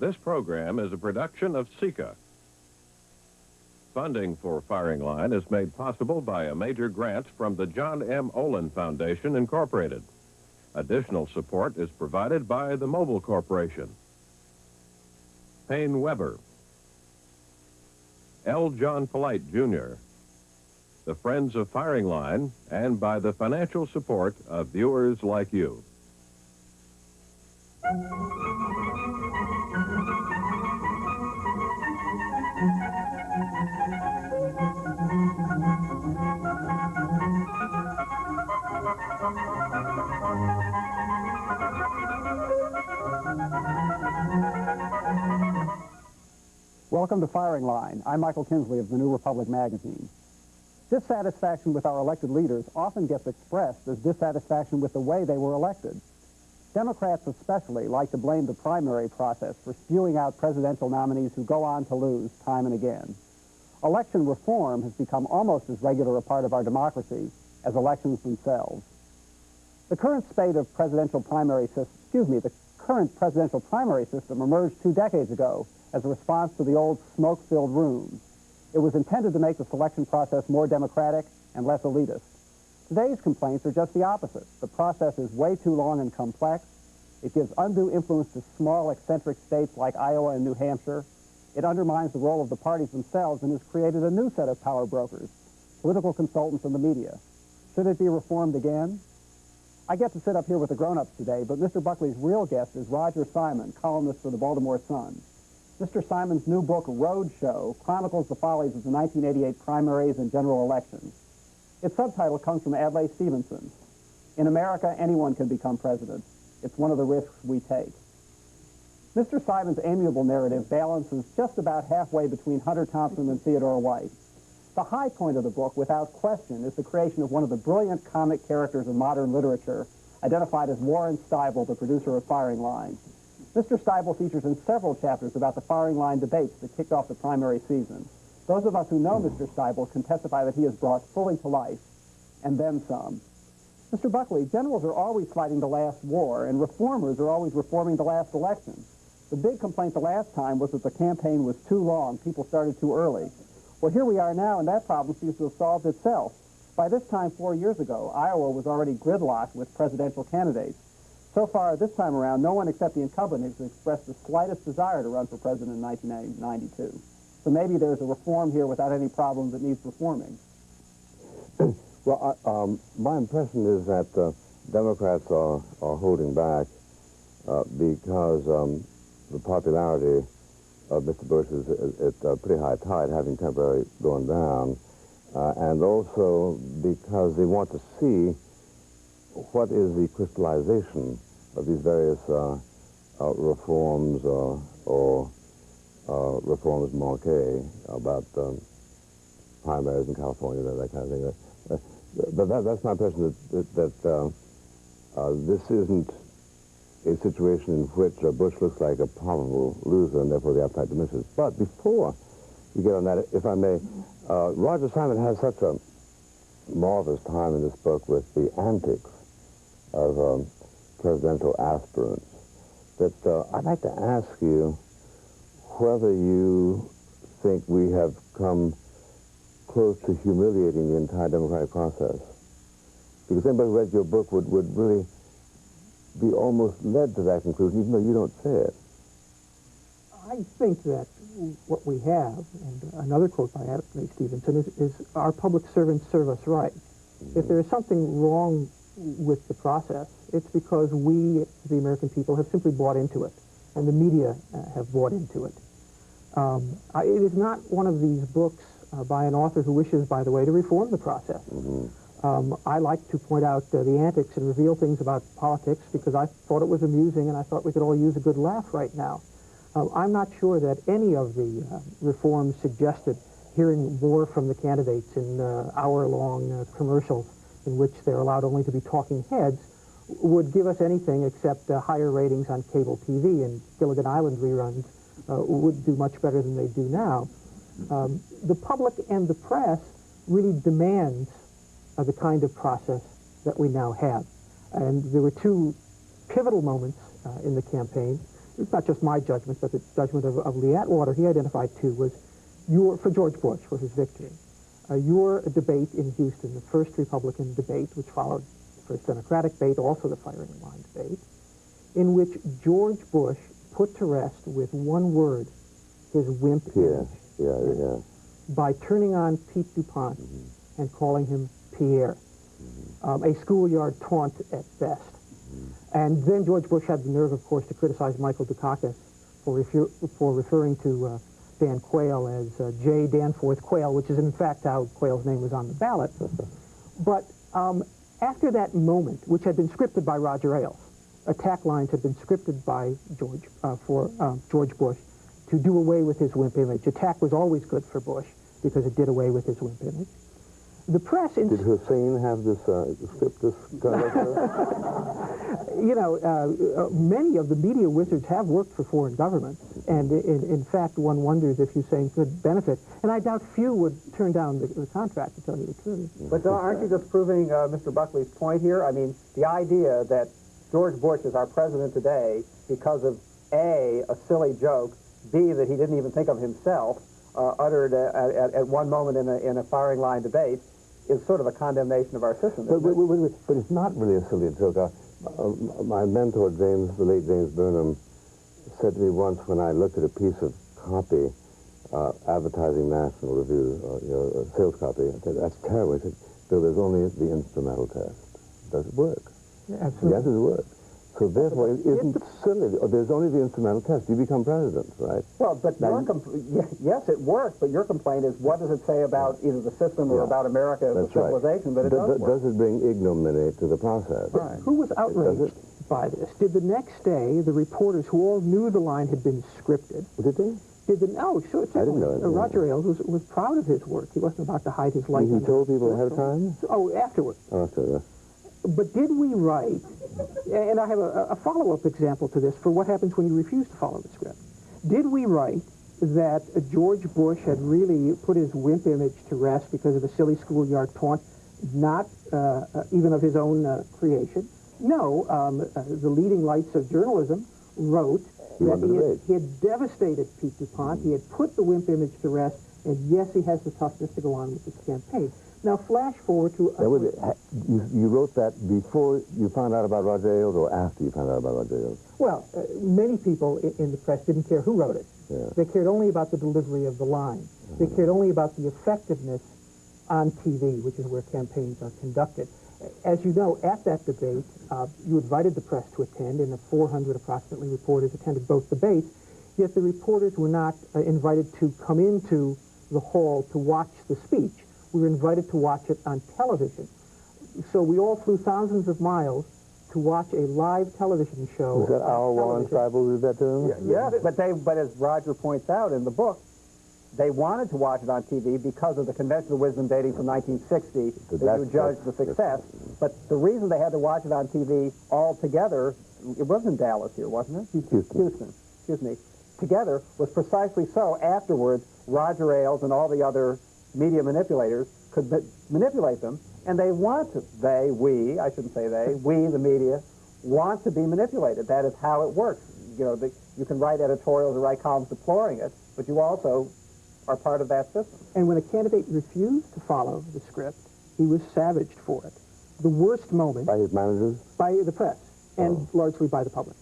This program is a production of SECA. Funding for Firing Line is made possible by a major grant from the John M. Olin Foundation, Incorporated. Additional support is provided by the Mobile Corporation, Payne Weber, L. John Polite, Jr., the Friends of Firing Line, and by the financial support of viewers like you. Welcome to Firing Line. I'm Michael Kinsley of the New Republic magazine. Dissatisfaction with our elected leaders often gets expressed as dissatisfaction with the way they were elected. Democrats especially like to blame the primary process for spewing out presidential nominees who go on to lose time and again. Election reform has become almost as regular a part of our democracy as elections themselves. The current presidential primary system emerged 2 decades ago as a response to the old smoke-filled rooms. It was intended to make the selection process more democratic and less elitist. Today's complaints are just the opposite. The process is way too long and complex. It gives undue influence to small, eccentric states like Iowa and New Hampshire. It undermines the role of the parties themselves and has created a new set of power brokers, political consultants and the media. Should it be reformed again? I get to sit up here with the grown-ups today, but Mr. Buckley's real guest is Roger Simon, columnist for the Baltimore Sun. Mr. Simon's new book, Roadshow, chronicles the follies of the 1988 primaries and general elections. Its subtitle comes from Adlai Stevenson. In America, anyone can become president. It's one of the risks we take. Mr. Simon's amiable narrative balances just about halfway between Hunter Thompson and Theodore White. The high point of the book, without question, is the creation of one of the brilliant comic characters of modern literature, identified as Warren Steibel, the producer of Firing Line. Mr. Steibel features in several chapters about the Firing Line debates that kicked off the primary season. Those of us who know Mr. Steibel can testify that he is brought fully to life, and then some. Mr. Buckley, generals are always fighting the last war, and reformers are always reforming the last election. The big complaint the last time was that the campaign was too long. People started too early. Well, here we are now, and that problem seems to have solved itself. By this time 4 years ago, Iowa was already gridlocked with presidential candidates. So far, this time around, no one except the incumbent has expressed the slightest desire to run for president in 1992. So maybe there's a reform here without any problem that needs reforming. Well, my impression is that Democrats are holding back because the popularity of Mr. Bush is at pretty high tide, having temporarily gone down, and also because they want to see what is the crystallization of these various reforms or reforms manquées about primaries in California, that kind of thing. But that's my impression that this isn't a situation in which Bush looks like a probable loser and therefore the appetite diminishes. But before you get on that, if I may, Roger Simon has such a marvelous time in this book with the antics of presidential aspirants that I'd like to ask you whether you think we have come close to humiliating the entire democratic process. Because anybody who read your book would really be almost led to that conclusion, even though you don't say it. I think that what we have, and another quote by Adlai Stevenson, is our public servants serve us right. If there is something wrong with the process, it's because we, the American people, have simply bought into it, and the media have bought into it. It is not one of these books by an author who wishes, by the way, to reform the process. I like to point out the antics and reveal things about politics because I thought it was amusing and I thought we could all use a good laugh right now. I'm not sure that any of the reforms suggested, hearing more from the candidates in hour-long commercials in which they're allowed only to be talking heads, would give us anything except higher ratings on cable TV, and Gilligan Island reruns would do much better than they do now. The public and the press really demands the kind of process that we now have. And there were two pivotal moments in the campaign. it's not just my judgment, but the judgment of Lee Atwater, he identified two, was for George Bush, for his victory. Your debate in Houston, the first Republican debate, which followed the first Democratic debate, also the firing line debate, in which George Bush put to rest with one word his wimp image. By turning on Pete DuPont and calling him Pierre. A schoolyard taunt at best. And then George Bush had the nerve, of course, to criticize Michael Dukakis for referring to Dan Quayle as J. Danforth Quayle, which is in fact how Quayle's name was on the ballot. But after that moment, which had been scripted by Roger Ailes, attack lines had been scripted by George Bush to do away with his wimp image. Attack was always good for Bush because it did away with his wimp image. The press... Did Hussein have this script, this You know, many of the media wizards have worked for foreign governments, and in fact, one wonders if Hussein could benefit. And I doubt few would turn down the contract, to tell you the truth. But aren't you just proving Mr. Buckley's point here? I mean, the idea that George Bush is our president today because of A, a silly joke, B, that he didn't even think of himself, uttered at one moment in a firing line debate, is sort of a condemnation of our system. But it's not really a silly joke. My mentor, the late James Burnham, said to me once when I looked at a piece of copy, advertising National Review, a sales copy, I said, that's terrible. He said, Bill, there's only the instrumental test. Does it work? Yeah, absolutely. Yes, it works. So therefore, it isn't silly. There's only the instrumental test. You become president, right? Well, but yes, it works, but your complaint is what does it say about either the system or about America as a civilization, but it does work. Does it bring ignominy to the process? Right. Who was outraged by this? Did the next day, the reporters who all knew the line had been scripted... Did they? Oh, sure. I didn't know it. Roger Ailes was proud of his work. He wasn't about to hide his life. He told people ahead of time? Oh, afterwards. Oh, after. But did we write, and I have a follow-up example to this for what happens when you refuse to follow the script. Did we write that George Bush had really put his wimp image to rest because of the silly schoolyard taunt, not even of his own creation? No, the leading lights of journalism wrote that he had devastated Pete DuPont, he had put the wimp image to rest, and yes, he has the toughness to go on with his campaign. Now, flash forward to... you wrote that before you found out about Roger Ailes or after you found out about Roger Ailes? Well, many people in the press didn't care who wrote it. Yeah. They cared only about the delivery of the line. They cared only about the effectiveness on TV, which is where campaigns are conducted. As you know, at that debate, you invited the press to attend, and the 400 approximately reporters attended both debates, yet the reporters were not invited to come into the hall to watch the speech. We were invited to watch it on television. So we all flew thousands of miles to watch a live television show. Was that our Warren Seibel who did that to him? Yes, but as Roger points out in the book, they wanted to watch it on TV because of the conventional wisdom dating from 1960 that you judged the success. But the reason they had to watch it on TV all together, it wasn't Dallas here, wasn't it? Houston. Excuse me. Together was precisely so afterwards Roger Ailes and all the other media manipulators could manipulate them, and they want to, we, the media, want to be manipulated. That is how it works. You know, you can write editorials or write columns deploring it, but you also are part of that system. And when a candidate refused to follow the script, he was savaged for it. The worst moment... By his managers? By the press, and largely by the public.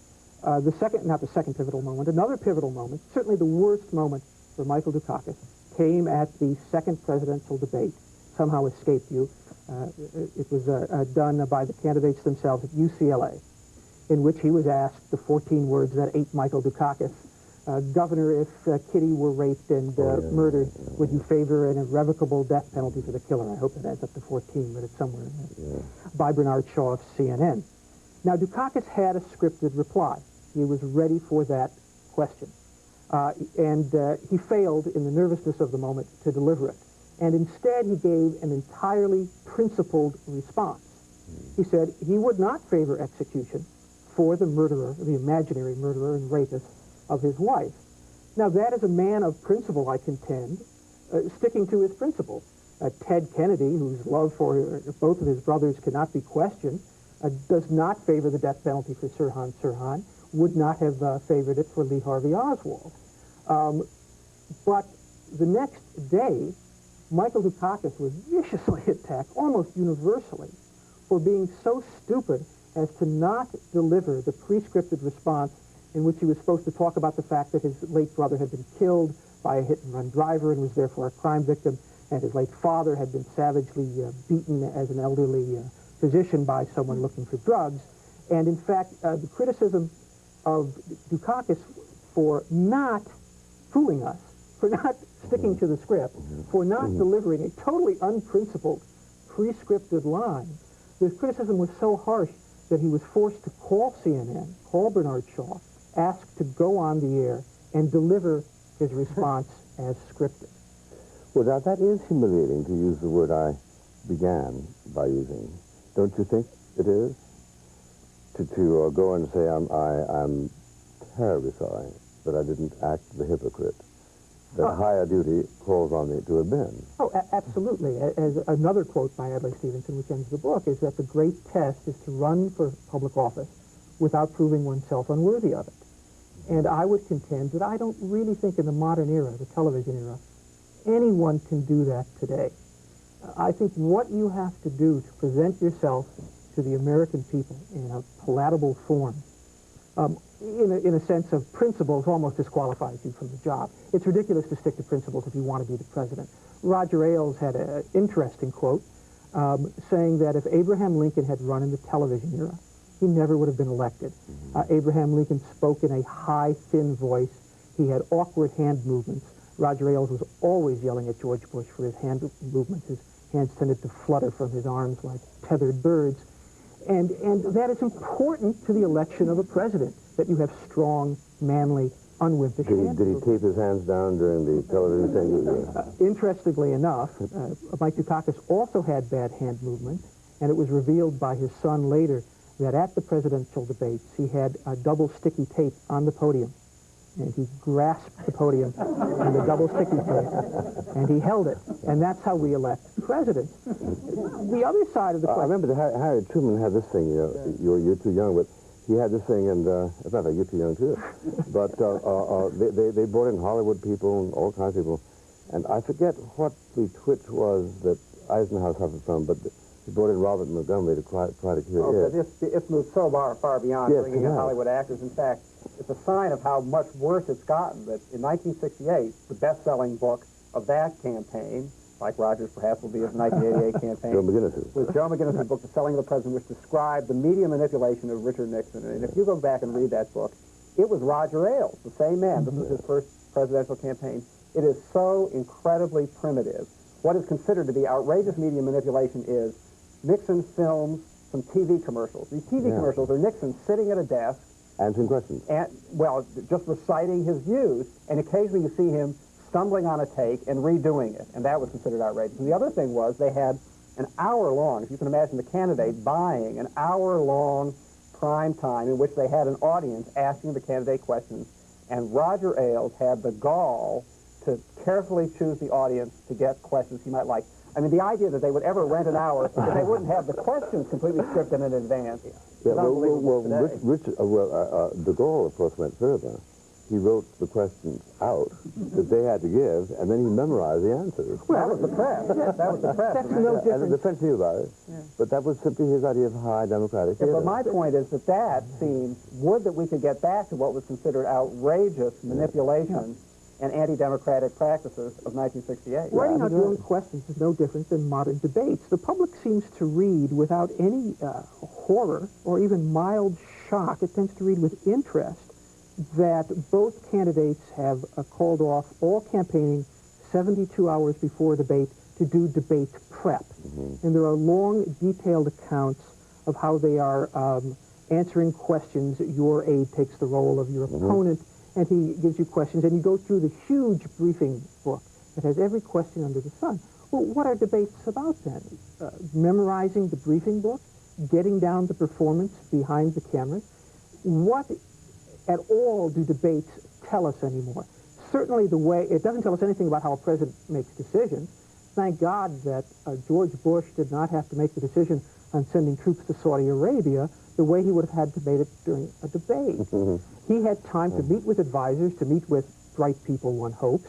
Not the second pivotal moment, another pivotal moment, certainly the worst moment for Michael Dukakis, came at the second presidential debate, somehow escaped you. It was done by the candidates themselves at UCLA, in which he was asked the 14 words that ate Michael Dukakis. Governor, if Kitty were raped and murdered, would you favor an irrevocable death penalty for the killer? I hope that adds up to 14, but it's somewhere in there. By Bernard Shaw of CNN. Now, Dukakis had a scripted reply. He was ready for that question. He failed in the nervousness of the moment to deliver it. And instead, he gave an entirely principled response. He said he would not favor execution for the murderer, the imaginary murderer and rapist of his wife. Now, that is a man of principle, I contend, sticking to his principles. Ted Kennedy, whose love for both of his brothers cannot be questioned, does not favor the death penalty for Sirhan Sirhan. would not have favored it for Lee Harvey Oswald. But the next day, Michael Dukakis was viciously attacked, almost universally, for being so stupid as to not deliver the pre-scripted response in which he was supposed to talk about the fact that his late brother had been killed by a hit-and-run driver and was therefore a crime victim, and his late father had been savagely beaten as an elderly physician by someone looking for drugs. And in fact, the criticism of Dukakis for not fooling us, for not sticking to the script, for not delivering a totally unprincipled, pre-scripted line, the criticism was so harsh that he was forced to call CNN, call Bernard Shaw, ask to go on the air and deliver his response as scripted. Well, now, that is humiliating, to use the word I began by using. Don't you think it is? To go and say, I'm terribly sorry that I didn't act the hypocrite that higher duty calls on me to have been. Oh, absolutely. As another quote by Adlai Stevenson, which ends the book, is that the great test is to run for public office without proving oneself unworthy of it. And I would contend that I don't really think in the modern era, the television era, anyone can do that today. I think what you have to do to present yourself to the American people in a palatable form, in a sense of principles, almost disqualifies you from the job. It's ridiculous to stick to principles if you want to be the president. Roger Ailes had an interesting quote saying that if Abraham Lincoln had run in the television era, he never would have been elected. Abraham Lincoln spoke in a high, thin voice. He had awkward hand movements. Roger Ailes was always yelling at George Bush for his hand movements. His hands tended to flutter from his arms like tethered birds. And that is important to the election of a president, that you have strong, manly, unwimpish hands. Did he tape his hands down during the television thing? Interestingly enough, Mike Dukakis also had bad hand movements, and it was revealed by his son later that at the presidential debates, he had a double sticky tape on the podium. And he grasped the podium and the double sticky tape, and he held it. And that's how we elect presidents. The other side of the question... I remember that Harry Truman had this thing, you're too young, but he had this thing, and it's not like you're too young, too. But they brought in Hollywood people and all kinds of people. And I forget what the twitch was that Eisenhower suffered from, but he brought in Robert Montgomery to try to cure it. It's moved so far beyond bringing in Hollywood actors. In fact, it's a sign of how much worse it's gotten that in 1968, the best-selling book of that campaign, like Rogers perhaps will be his 1988 campaign, was Joe McGinnis's book, The Selling of the President, which described the media manipulation of Richard Nixon. And if you go back and read that book, it was Roger Ailes, the same man. This was his first presidential campaign. It is so incredibly primitive. What is considered to be outrageous media manipulation is Nixon films some TV commercials. These TV commercials are Nixon sitting at a desk, answering questions. And, well, just reciting his views, and occasionally you see him stumbling on a take and redoing it, and that was considered outrageous. And the other thing was they had an hour-long, if you can imagine the candidate buying an hour-long prime time in which they had an audience asking the candidate questions, and Roger Ailes had the gall to carefully choose the audience to get questions he might like. I mean, the idea that they would ever rent an hour if they wouldn't have the questions completely scripted in advance. Yeah, de Gaulle, of course, went further. He wrote the questions out that they had to give, and then he memorized the answers. Well, that was the press. That was the press. That's no different. And the French knew about it, but that was simply his idea of high democratic theater. But my point is that seems, would that we could get back to what was considered outrageous manipulation and anti-democratic practices of 1968. Writing out your own questions is no different than modern debates. The public seems to read without any horror or even mild shock. It tends to read with interest that both candidates have called off all campaigning 72 hours before debate to do debate prep. And there are long, detailed accounts of how they are answering questions. Your aide takes the role of your opponent, and he gives you questions, and you go through the huge briefing book that has every question under the sun. Well, what are debates about then? Memorizing the briefing book? Getting down the performance behind the cameras? What at all do debates tell us anymore? Certainly the way, it doesn't tell us anything about how a president makes decisions. Thank God that George Bush did not have to make the decision on sending troops to Saudi Arabia, the way he would have had to made it during a debate. He had time to meet with advisors, to meet with bright people, one hopes,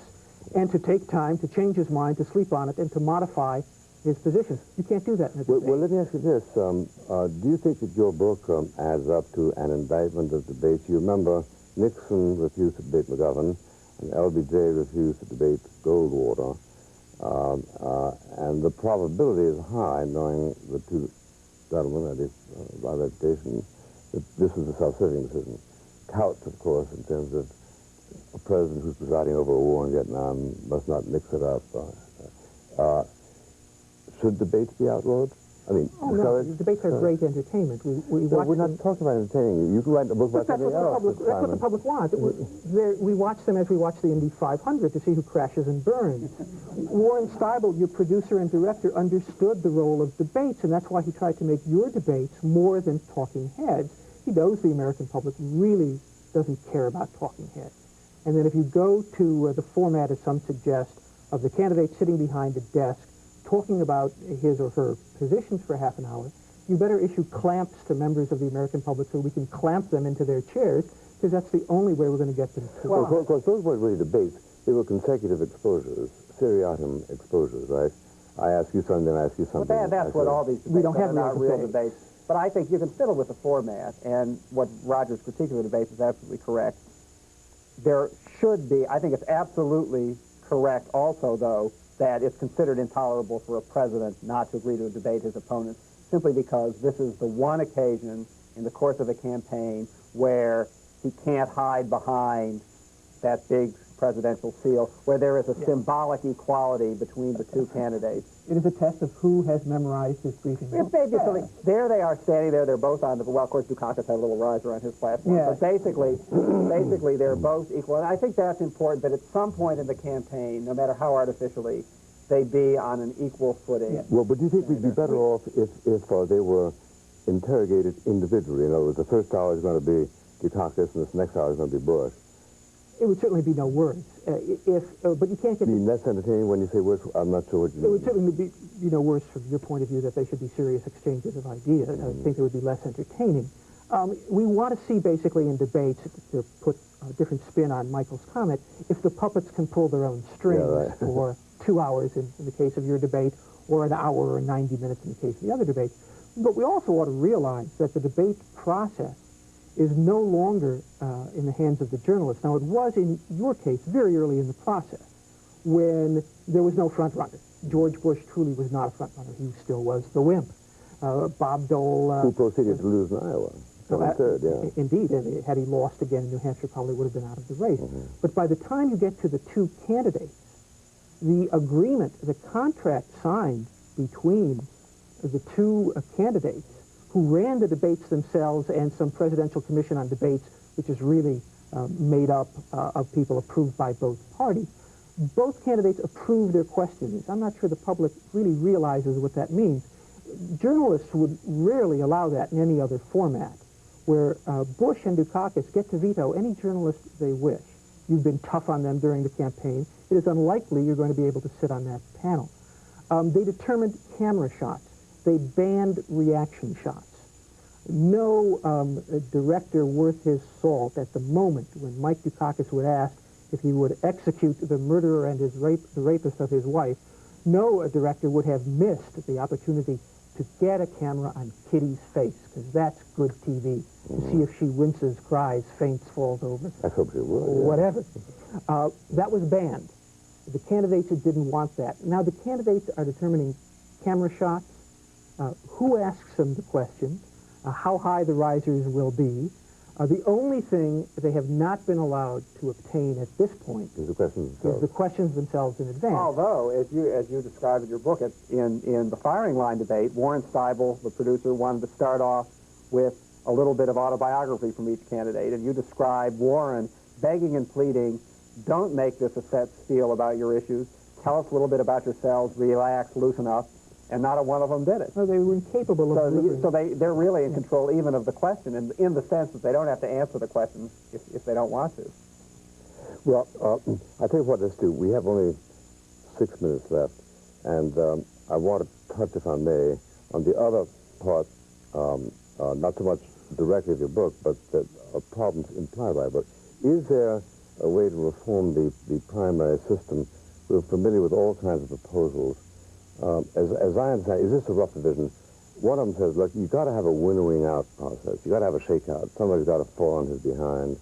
and to take time to change his mind, to sleep on it, and to modify his positions. You can't do that in a debate. Well, let me ask you this. Do you think that your book adds up to an indictment of debates? You remember Nixon refused to debate McGovern, and LBJ refused to debate Goldwater. And the probability is high, knowing the two gentlemen, at least by reputation, that this was a self-serving decision. Couched, of course, in terms of a president who's presiding over a war in Vietnam must not mix it up. Should debates be outlawed? I mean, oh, no, debates are great entertainment. We're not talking about entertaining you. You can write a book about something else. That's what the public wants. We watch them as we watch the Indy 500 to see who crashes and burns. Warren Steibel, your producer and director, understood the role of debates, and that's why he tried to make your debates more than talking heads. He knows the American public really doesn't care about talking heads. And then if you go to the format, as some suggest, of the candidate sitting behind a desk, talking about his or her positions for half an hour, you better issue clamps to members of the American public so we can clamp them into their chairs, because that's the only way we're going to get them to. Well, of course, those weren't really debates. They were consecutive exposures, seriatim exposures, right? I ask you something, I ask you something. Well, that's what all these debates we don't have not real debates. But I think you can fiddle with the format, and what Roger's critique of the debates is absolutely correct. There should be, I think it's absolutely correct also, though, that it's considered intolerable for a president not to agree to debate his opponents, simply because this is the one occasion in the course of a campaign where he can't hide behind that big presidential seal, where there is a symbolic equality between the two candidates. It is a test of who has memorized his briefing. It's basically, there they are standing there, they're both on the, well, of course, Dukakis had a little riser on his platform, but basically they're both equal. And I think that's important, that at some point in the campaign, no matter how artificially, they'd be on an equal footing. Yeah. Well, but do you think we'd be better off if they were interrogated individually? In other words, the first hour is going to be Dukakis and this next hour is going to be Bush. It would certainly be no worse. But you can't get... You mean less entertaining when you say worse? I'm not sure what you mean. It would certainly be no worse from your point of view that they should be serious exchanges of ideas. I think it would be less entertaining. We want to see basically in debates, to put a different spin on Michael's comment, if the puppets can pull their own strings for 2 hours in the case of your debate, or an hour or 90 minutes in the case of the other debate. But we also ought to realize that the debate process is no longer in the hands of the journalists. Now, it was, in your case, very early in the process, when there was no front runner. George Bush truly was not a front runner. He still was the wimp. Bob Dole... who proceeded to lose in Iowa. Third, yeah. Indeed, and had he lost again in New Hampshire, probably would have been out of the race. But by the time you get to the two candidates, the agreement, the contract signed between the two candidates who ran the debates themselves and some presidential commission on debates, which is really made up of people approved by both parties, both candidates approved their questions. I'm not sure the public really realizes what that means. Journalists would rarely allow that in any other format, where Bush and Dukakis get to veto any journalist they wish. You've been tough on them during the campaign. It is unlikely you're going to be able to sit on that panel. They determined camera shots. They banned reaction shots. No director worth his salt at the moment when Mike Dukakis would ask if he would execute the murderer and the rapist of his wife, no director would have missed the opportunity to get a camera on Kitty's face, because that's good TV, to see if she winces, cries, faints, falls over. I hope she would. Or whatever. That was banned. The candidates didn't want that. Now the candidates are determining camera shots, who asks them the question, how high the risers will be. The only thing they have not been allowed to obtain at this point is the questions themselves. In advance. Although, as you described in your book, in the firing line debate, Warren Steibel, the producer, wanted to start off with a little bit of autobiography from each candidate, and you describe Warren begging and pleading, don't make this a set spiel about your issues, tell us a little bit about yourselves, relax, loosen up. And not a one of them did it. No, they were incapable of So they're really in control even of the question, and in the sense that they don't have to answer the question if they don't want to. Well, I tell you what, let's do. We have only 6 minutes left, and I want to touch, if I may, on the other part, not so much directly of your book, but that are problems implied by a book. Is there a way to reform the primary system? We're familiar with all kinds of proposals. As I understand, is this a rough division? One of them says, look, you've got to have a winnowing out process. You've got to have a shakeout. Somebody's got to fall on his behind.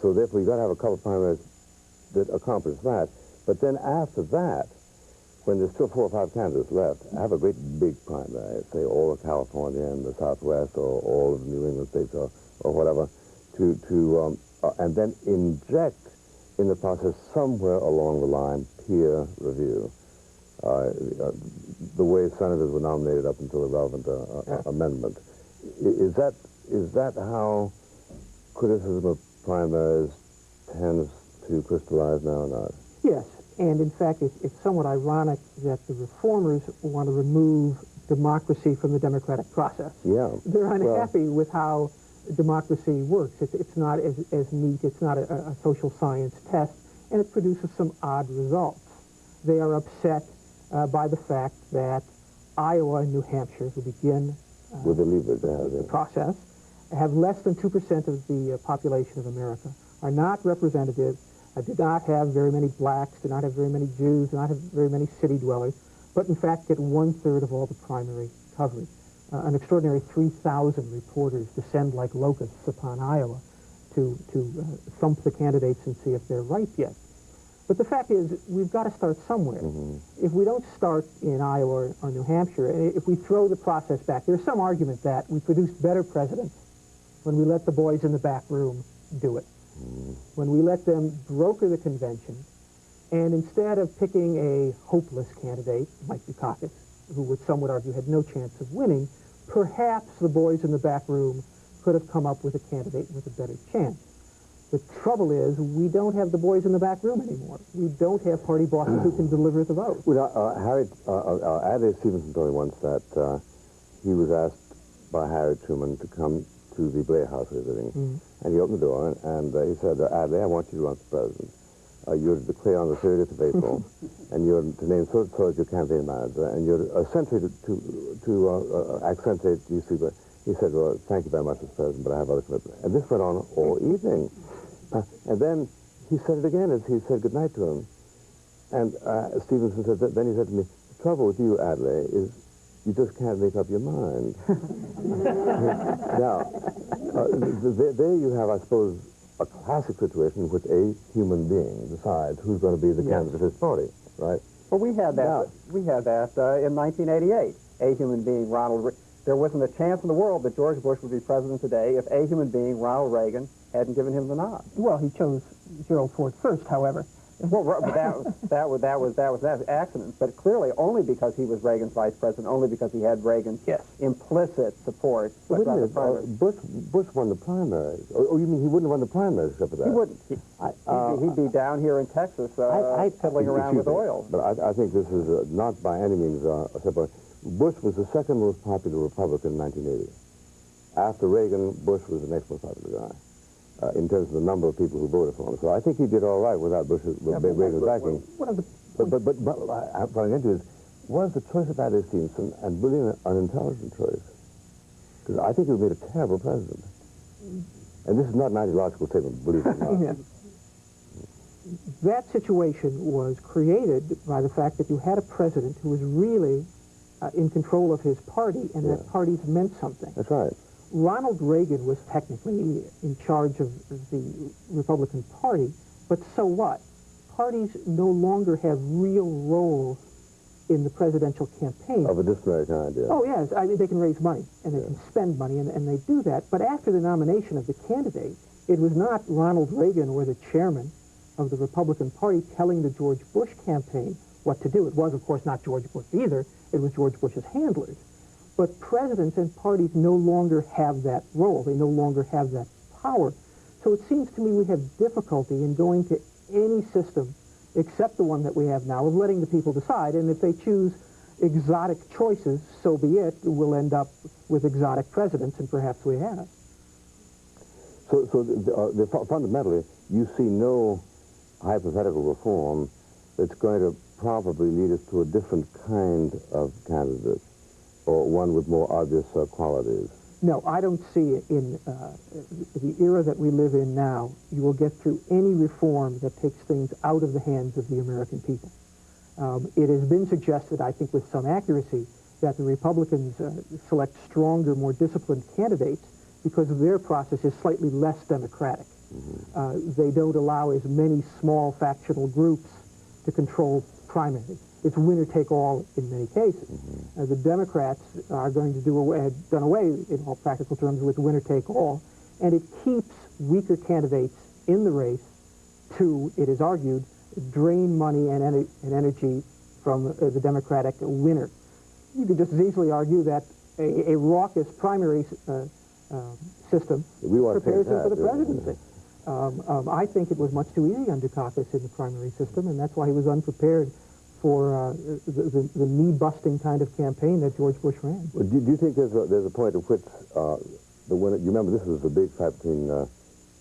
So therefore, you've got to have a couple of primaries that accomplish that. But then after that, when there's still 4 or 5 candidates left, have a great big primary, say all of California and the Southwest, or all of the New England states, or whatever, and then inject in the process somewhere along the line peer review. The way senators were nominated up until the relevant amendment. Is that how criticism of primaries tends to crystallize now or not? Yes, and in fact, it's somewhat ironic that the reformers want to remove democracy from the democratic process. Yeah. They're unhappy with how democracy works. It's not as neat, it's not a social science test, and it produces some odd results. They are upset by the fact that Iowa and New Hampshire, who begin with the levers, the process, have less than 2% of the population of America, are not representative, do not have very many blacks, do not have very many Jews, do not have very many city dwellers, but in fact get 1/3 of all the primary coverage. An extraordinary 3,000 reporters descend like locusts upon Iowa to thump the candidates and see if they're ripe yet. But the fact is, we've got to start somewhere. If we don't start in Iowa or New Hampshire, if we throw the process back, there's some argument that we produced better presidents when we let the boys in the back room do it. When we let them broker the convention, and instead of picking a hopeless candidate, Mike Dukakis, who some would argue had no chance of winning, perhaps the boys in the back room could have come up with a candidate with a better chance. The trouble is, we don't have the boys in the back room anymore. We don't have party bosses who can deliver the vote. Well, Adlai Stevenson told me once that he was asked by Harry Truman to come to the Blair House visiting, and he opened the door, and he said, Adlai, I want you to run for president. You're to declare on the 30th of April, and you're to name so as your campaign manager, and you're essentially to accentuate these three. He said, well, thank you very much, Mr. President, but I have other commitments. And this went on all evening. And then he said it again as he said goodnight to him. And Stevenson said, then he said to me, the trouble with you, Adlai, is you just can't make up your mind. Now, there you have, I suppose, a classic situation in which a human being decides who's going to be the candidate of his party, right? Well, we had that. We had that in 1988. A human being, Ronald Reagan. There wasn't a chance in the world that George Bush would be president today if a human being, Ronald Reagan, hadn't given him the nod. Well, he chose Gerald Ford first, however. Well, but that was an accident. But clearly, only because he was Reagan's vice president, only because he had Reagan's implicit support. But Bush won the primaries. Oh, you mean he wouldn't have won the primaries except for that? He wouldn't. He'd be down here in Texas fiddling around with oil. But I think this is not by any means separate. Bush was the second most popular Republican in 1980. After Reagan, Bush was the next most popular guy in terms of the number of people who voted for him. So I think he did all right without Reagan's backing. But what I'm getting to is, was the choice of Adlai Stevenson and really an intelligent choice? Because I think he would have made a terrible president. And this is not an ideological statement, believe it or not. That situation was created by the fact that you had a president who was really in control of his party, and that parties meant something. That's right. Ronald Reagan was technically in charge of the Republican Party, but so what? Parties no longer have real roles in the presidential campaign. Of a disciplinary kind, yeah. Oh, yes. I mean, they can raise money, and they can spend money, and they do that. But after the nomination of the candidate, it was not Ronald Reagan or the chairman of the Republican Party telling the George Bush campaign what to do. It was, of course, not George Bush either. It was George Bush's handlers. But presidents and parties no longer have that role. They no longer have that power. So it seems to me we have difficulty in going to any system except the one that we have now of letting the people decide. And if they choose exotic choices, so be it. We'll end up with exotic presidents, and perhaps we have. So fundamentally, you see no hypothetical reform that's going to probably lead us to a different kind of candidate, or one with more obvious qualities. No, I don't see it in the era that we live in now. You will get through any reform that takes things out of the hands of the American people. It has been suggested, I think with some accuracy, that the Republicans select stronger, more disciplined candidates because their process is slightly less democratic. They don't allow as many small factional groups to control primaries. It's winner take all in many cases. The Democrats are going to have done away in all practical terms with winner take all, and it keeps weaker candidates in the race to, it is argued, drain money and energy from the Democratic winner. You could just as easily argue that a raucous primary system prepares him for the presidency. I think it was much too easy on Dukakis in the primary system, and that's why he was unprepared for the knee-busting kind of campaign that George Bush ran. Well, do you think there's a point at which the winner, you remember this was the big fight between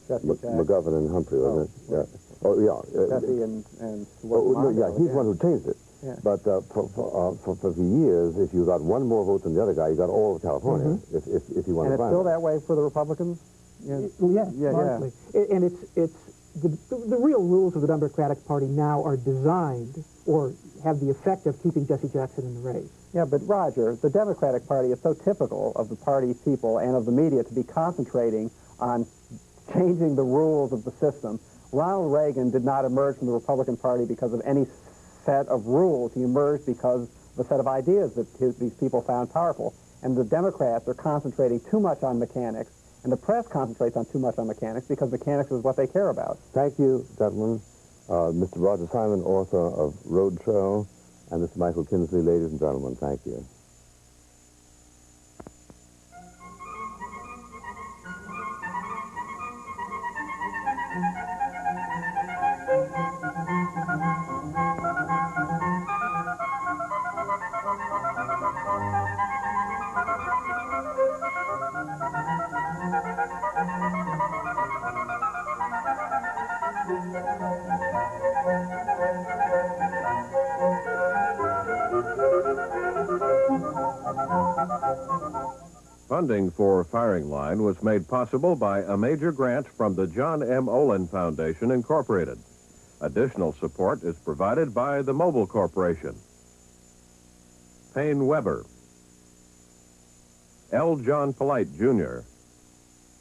McGovern and Humphrey, wasn't it? Yeah. Oh, yeah. Jesse and he's the one who changed it. Yeah. But for years, if you got one more vote than the other guy, you got all of California, if you won the And it's still that way for the Republicans? Largely. And it's the real rules of the Democratic Party now are designed or have the effect of keeping Jesse Jackson in the race. Yeah, but Roger, the Democratic Party is so typical of the party's people and of the media to be concentrating on changing the rules of the system. Ronald Reagan did not emerge from the Republican Party because of any set of rules. He emerged because of a set of ideas that these people found powerful. And the Democrats are concentrating too much on mechanics, and the press concentrates on too much on mechanics because mechanics is what they care about. Thank you, gentlemen. Mr. Roger Simon, author of Roadshow, and Mr. Michael Kinsley, ladies and gentlemen, thank you. Funding for Firing Line was made possible by a major grant from the John M. Olin Foundation, Incorporated. Additional support is provided by the Mobile Corporation, Payne Weber, L. John Polite, Jr.,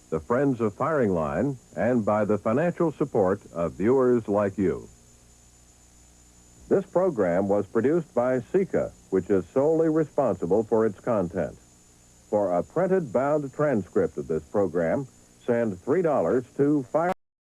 the Friends of Firing Line, and by the financial support of viewers like you. This program was produced by SECA, which is solely responsible for its content. For a printed bound transcript of this program, send $3 to Fire